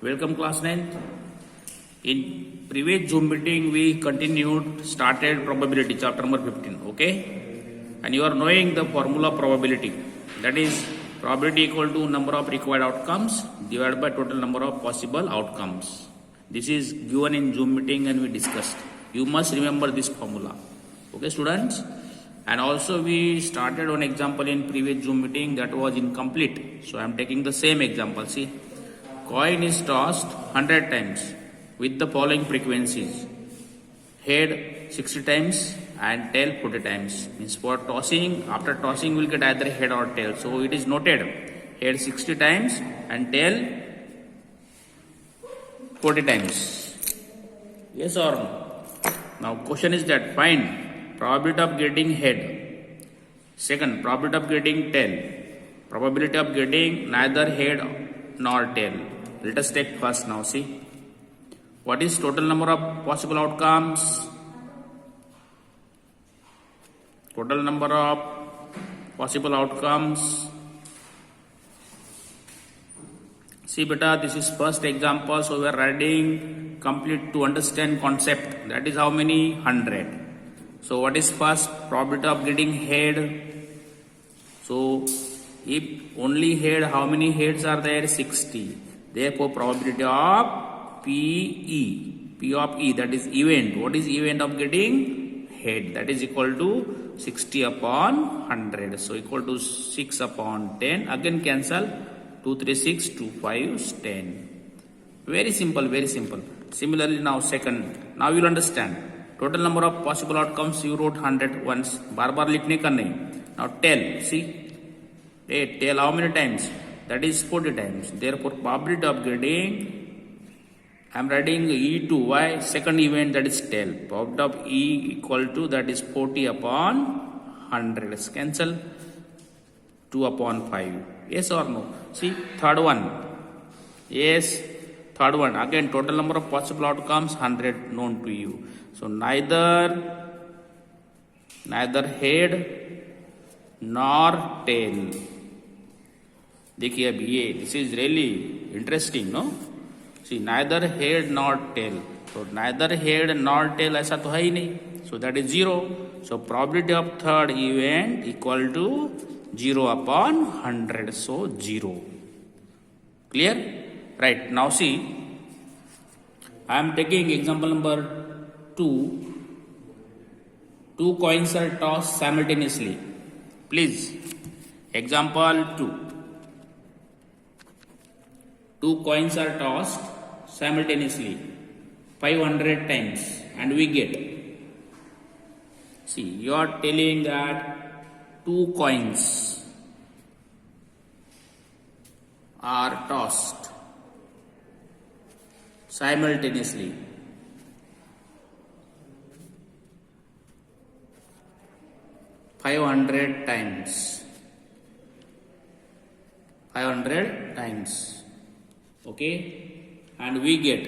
Welcome class 9th. In previous Zoom meeting we started probability chapter number 15. Okay, and you are knowing the formula probability, that is probability equal to number of required outcomes divided by total number of possible outcomes. This is given in Zoom meeting and we discussed. You must remember this formula. Okay students, and also we started one example in previous Zoom meeting that was incomplete, so I am taking the same example. See, coin is tossed 100 times with the following frequencies: head 60 times and tail 40 times. Means for tossing, after tossing we'll get either head or tail, so it is noted head 60 times and tail 40 times. Yes or no? Now question is that find probability of getting head, second probability of getting tail, probability of getting neither head nor tail. Let us take first now. See, what is total number of possible outcomes? Total number of possible outcomes. See beta, this is first example, so we are writing complete to understand concept. That is how many? 100. So what is first? Probability of getting head. So if only head, how many heads are there? 60. Therefore probability of P of E, that is event. What is event of getting head? That is equal to 60 upon 100. So equal to 6 upon 10. Again cancel. 2 3 6, 2 5 10. Very simple, very simple. Similarly now second. Now you will understand. Total number of possible outcomes you wrote 100 once. बार बार लिखने का नहीं. Now tail. See, tail how many times? That is 40 times. Therefore probability of getting, I am writing E to Y, second event, that is tail. Probability of E equal to, that is 40 upon 100. Let's cancel. 2 upon 5. Yes or no? See, third one. Yes, third one. Again, total number of possible outcomes 100 known to you. So neither head nor tail. देखिए अब ये, this is really interesting, no? See, neither head nor tail. So neither head nor tail ऐसा तो है ही नहीं. So that is 0. So probability of third event equal to 0 upon 100. So 0. Clear? Right. Now see, I am taking example number 2. Two coins are tossed simultaneously. Please. Example 2. Two coins are tossed simultaneously 500 times and we get. See, you are telling that two coins are tossed simultaneously. $500 times. 500 times. Okay, and we get.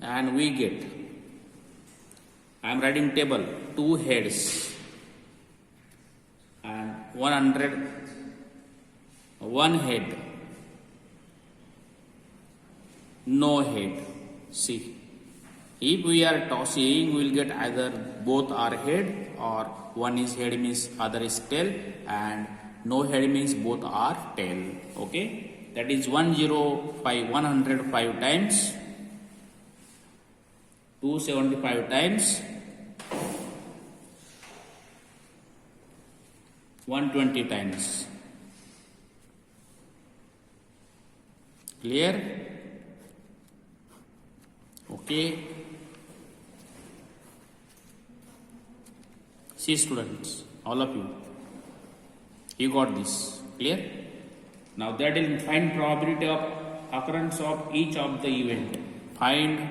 I am writing table. Two heads and 100. One head. No head. See, if we are tossing, we will get either both are head, or one is head means other is tail, and no head means both are tail. Okay, that is 105 times, 275 times, 120 times. Clear? Okay. See students, all of you got this. Clear? Now that will find probability of occurrence of each of the event. Find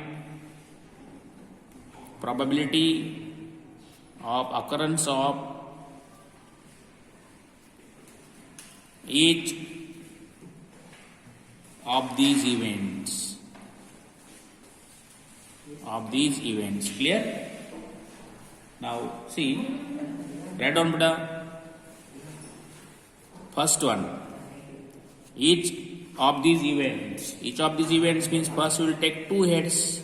probability of occurrence of each of these events. Clear? Now see, write down beta. First one, each of these events. Each of these events means first we will take two heads.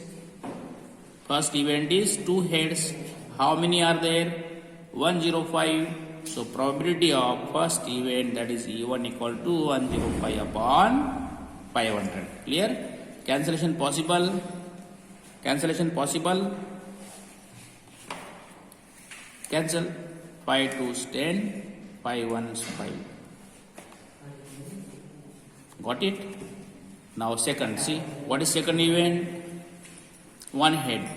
First event is two heads. How many are there? 105. So probability of first event, that is E1 equal to 105 upon 500. Clear? Cancellation possible? Cancellation possible? Cancel. 5 2s 10, 5 1s 5. Got it? Now second, see what is second event? One head.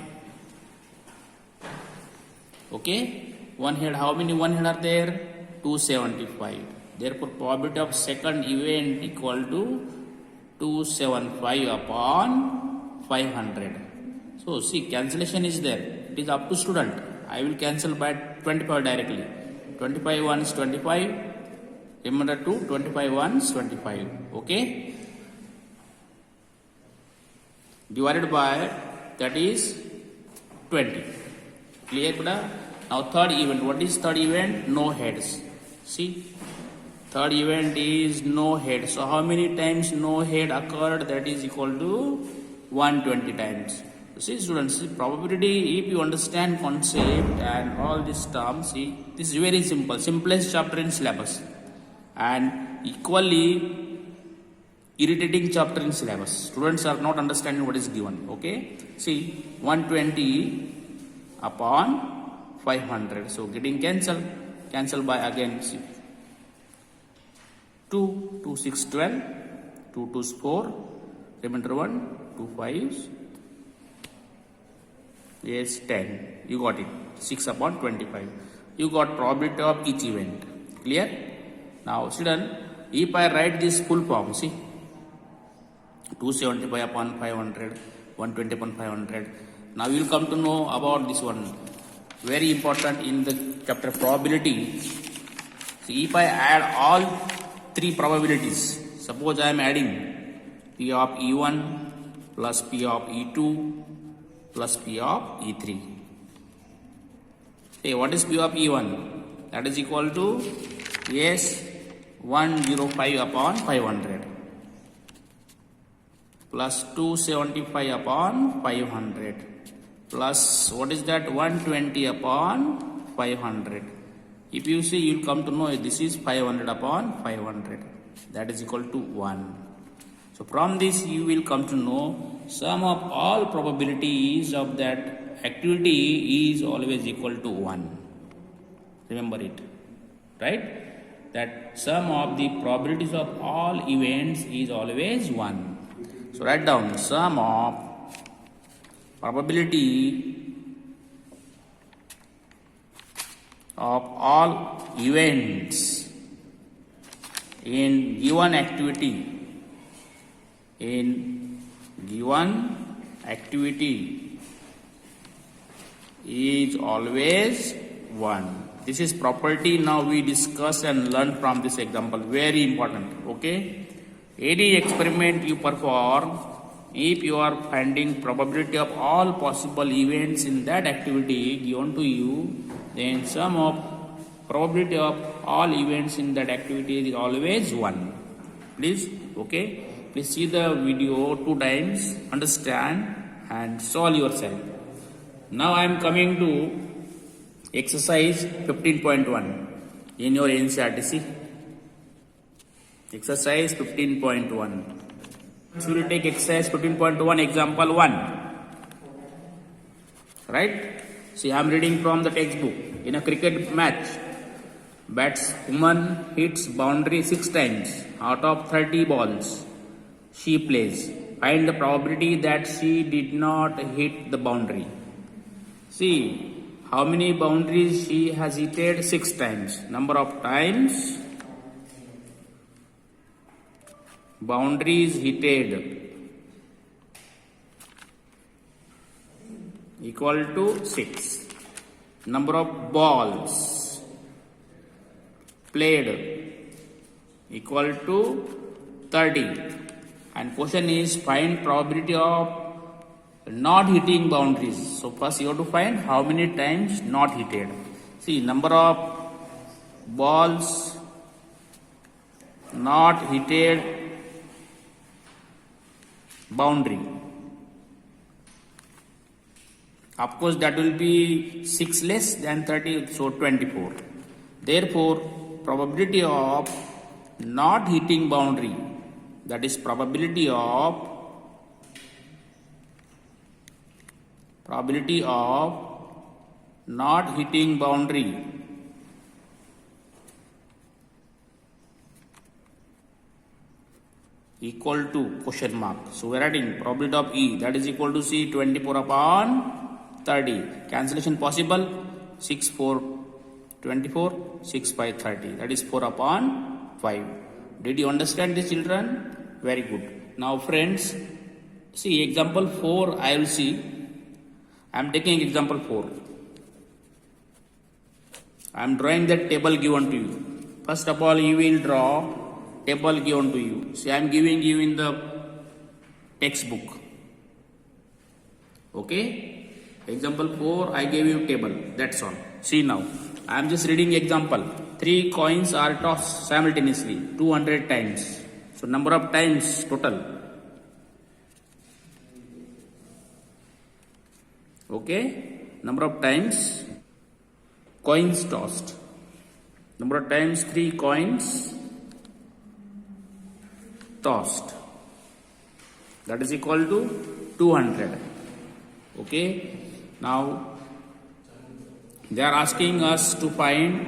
Okay? One head, how many one head are there? 275. Therefore probability of second event equal to 275 upon 500. So see, cancellation is there. It is up to student. I will cancel by 25 directly. 25 ones 25. Remember to 25 ones 25. Okay? Divided by, that is 20. Clear, Buddha? Now third event. What is third event? No heads. See? Third event is no head. So how many times no head occurred? That is equal to 120 times. See students, see, probability, if you understand concept and all these terms, see, this is very simple. Simplest chapter in syllabus. And equally irritating chapter in syllabus. Students are not understanding what is given. Okay? See, 120 upon 500. So getting cancelled. Cancel by again, see. 2, 2, 6, 12. 2, 2s, 4. Remainder 1, 2, 5s. Yes, 10. You got it. 6 upon 25. You got probability of each event. Clear? Now, student, if I write this full form, see, 275 upon 500, 120 upon 500. Now, you will come to know about this one. Very important in the chapter probability. See, if I add all three probabilities, suppose I am adding P of E1 plus P of E2 plus P of E3. Hey, what is P of E1? That is equal to, yes, 105 upon 500 plus 275 upon 500 plus, what is that, 120 upon 500. If you see, you will come to know this is 500 upon 500. That is equal to 1. So from this you will come to know sum of all probabilities of that activity is always equal to 1. Remember it. Right? That sum of the probabilities of all events is always 1. So write down sum of probability of all events in given activity is always 1. This is property now we discuss and learn from this example. Very important. Okay? Any experiment you perform, if you are finding probability of all possible events in that activity given to you, then sum of probability of all events in that activity is always 1. Please, okay? Please see the video 2 times, understand and solve yourself. Now I am coming to exercise 15.1 in your NCERT. Exercise 15.1. So we will take exercise 15.1 example 1. Right? See, I am reading from the textbook. In a cricket match, batswoman hits boundary 6 times out of 30 balls she plays. Find the probability that she did not hit the boundary. See, how many boundaries she has hit? 6 times. Number of times boundaries hit equal to 6. Number of balls played equal to 30. And question is find probability of not hitting boundaries. So first you have to find how many times not hit. See, number of balls not hit boundary. Of course, that will be 6 less than 30, so 24. Therefore, probability of not hitting boundary, that is probability of not hitting boundary equal to question mark. So we are writing probability of E, that is equal to C 24 upon 30. Cancellation possible. 6 4 24, 6 5 30. That is 4 upon 5. Did you understand this, children? Very good. Now friends, see example 4 I will see. I am taking example 4. I am drawing that table given to you. First of all, you will draw table given to you. See, I am giving you in the textbook. Okay? Example 4, I gave you table. That's all. See now. I am just reading example. 3 coins are tossed simultaneously 200 times. So number of times total. Okay? Number of times coins tossed. Number of times 3 coins tossed. That is equal to 200. Okay? Now they are asking us to find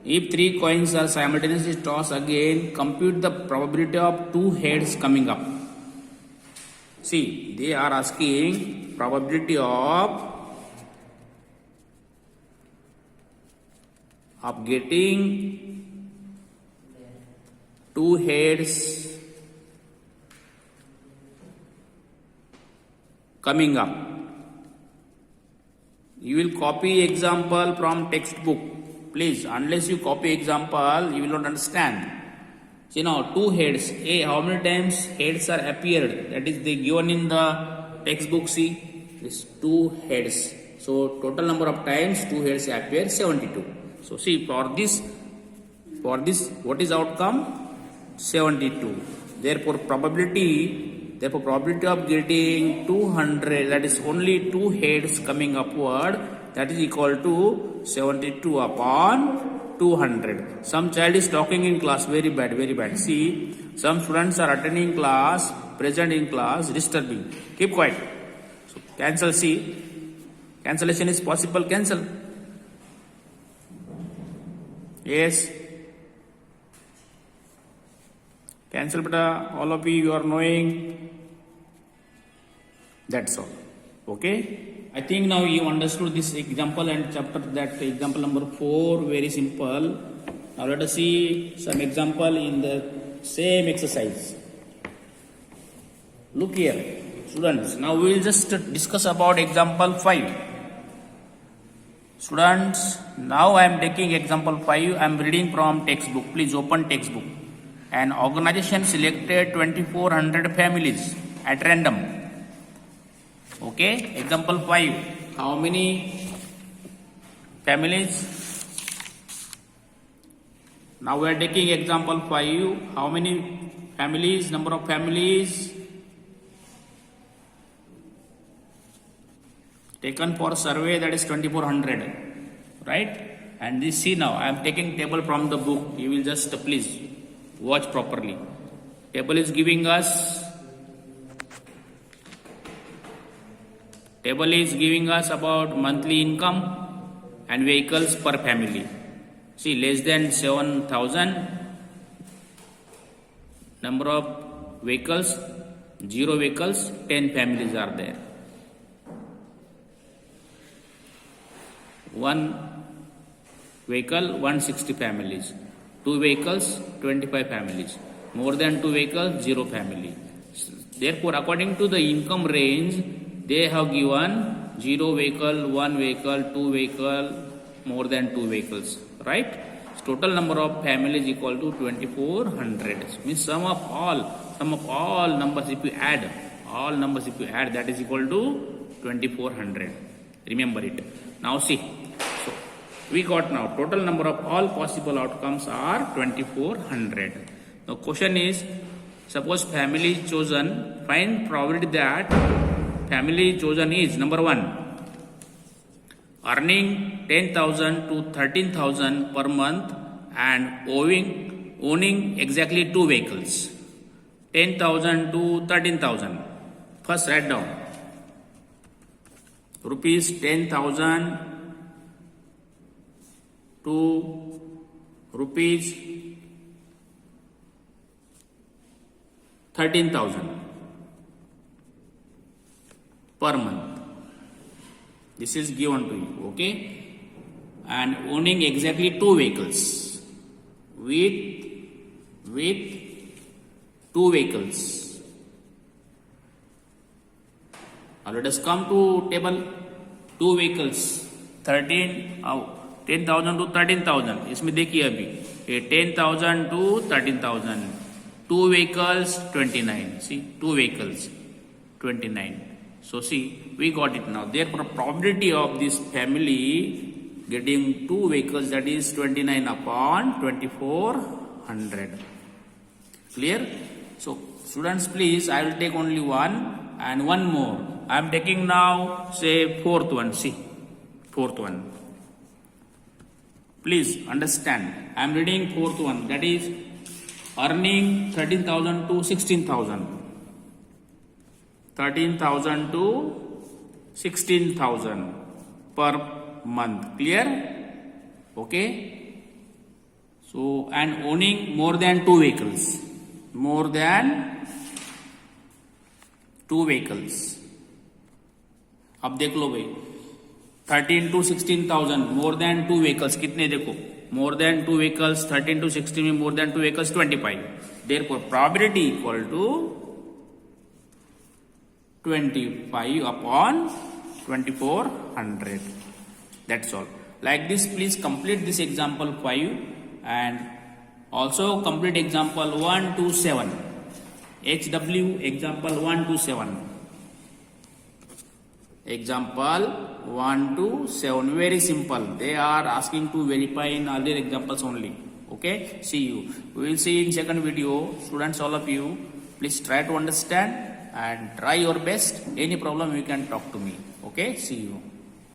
if 3 coins are simultaneously tossed again, compute the probability of 2 heads coming up. See, they are asking probability of getting 2 heads coming up. You will copy example from textbook. Please, unless you copy example, you will not understand. See now, 2 heads. A, how many times heads are appeared? That is, they given in the textbook. See, this 2 heads. So total number of times 2 heads appear 72. So see, for this, what is outcome? 72. Therefore, probability of getting 200, that is only 2 heads coming upward, that is equal to 72 upon 200. Some child is talking in class, very bad, very bad. See, some students are attending class, present in class, disturbing. Keep quiet. So cancel C. Cancellation is possible, cancel. Yes. Cancel, beta. All of you are knowing. That's all. Okay. I think now you understood this example and chapter, that example number 4, very simple. Now let us see some example in the same exercise. Look here, students. Now we will just discuss about example 5. Students, now I am taking example 5. I am reading from textbook. Please open textbook. An organization selected 2400 families at random. Okay, example 5. How many families? Now we are taking example 5. How many families? Number of families taken for survey, that is 2400. Right? And this, see now, I am taking table from the book. You will just please watch properly. Table is giving us about monthly income and vehicles per family. See, less than 7,000. Number of vehicles, 0 vehicles, 10 families are there. 1 vehicle, 160 families. 2 vehicles, 25 families. More than 2 vehicles, 0 family. Therefore, according to the income range, they have given 0 vehicle, 1 vehicle, 2 vehicle, more than 2 vehicles. Right? So total number of families equal to 2400. Means sum of all numbers if you add, that is equal to 2400. Remember it. Now see. So we got now total number of all possible outcomes are 2400. The question is, Suppose family is chosen, find probability that family chosen is number 1, earning 10,000 to 13,000 per month and owning exactly 2 vehicles. 10,000 to 13,000. First write down. Rupees 10,000 to rupees 13,000 per month. This is given to you, okay? And owning exactly 2 vehicles with 2 vehicles. Now let us come to table. 2 vehicles 10,000 to 13,000. इसमें देखिए अभी ये 10,000 to 13,000. 2 vehicles 29. See, 2 vehicles 29. So see, we got it now. Therefore, probability of this family getting 2 vehicles, that is 29 upon 2400. Clear? So students, please, I will take only one and one more. I am taking now, say, 4th one. See, 4th one. Please understand. I am reading 4th one. That is earning 13,000 to 16,000. 13,000 to 16,000 per month. Clear? Okay. So, and owning more than 2 vehicles. More than 2 vehicles. अब देख लो भाई 13 to 16,000 more than 2 vehicles कितने देखो more than 2 vehicles 13 to 16 में more than 2 vehicles 25. Therefore probability equal to 25 upon 2400. That's all. Like this, please complete this example 5 and also complete example 1 to 7. HW example 1 to 7. Example 1 to 7. Very simple. They are asking to verify in other examples only. Okay. See you. We will see in second video. Students, all of you, please try to understand and try your best. Any problem you can talk to me. Okay. See you.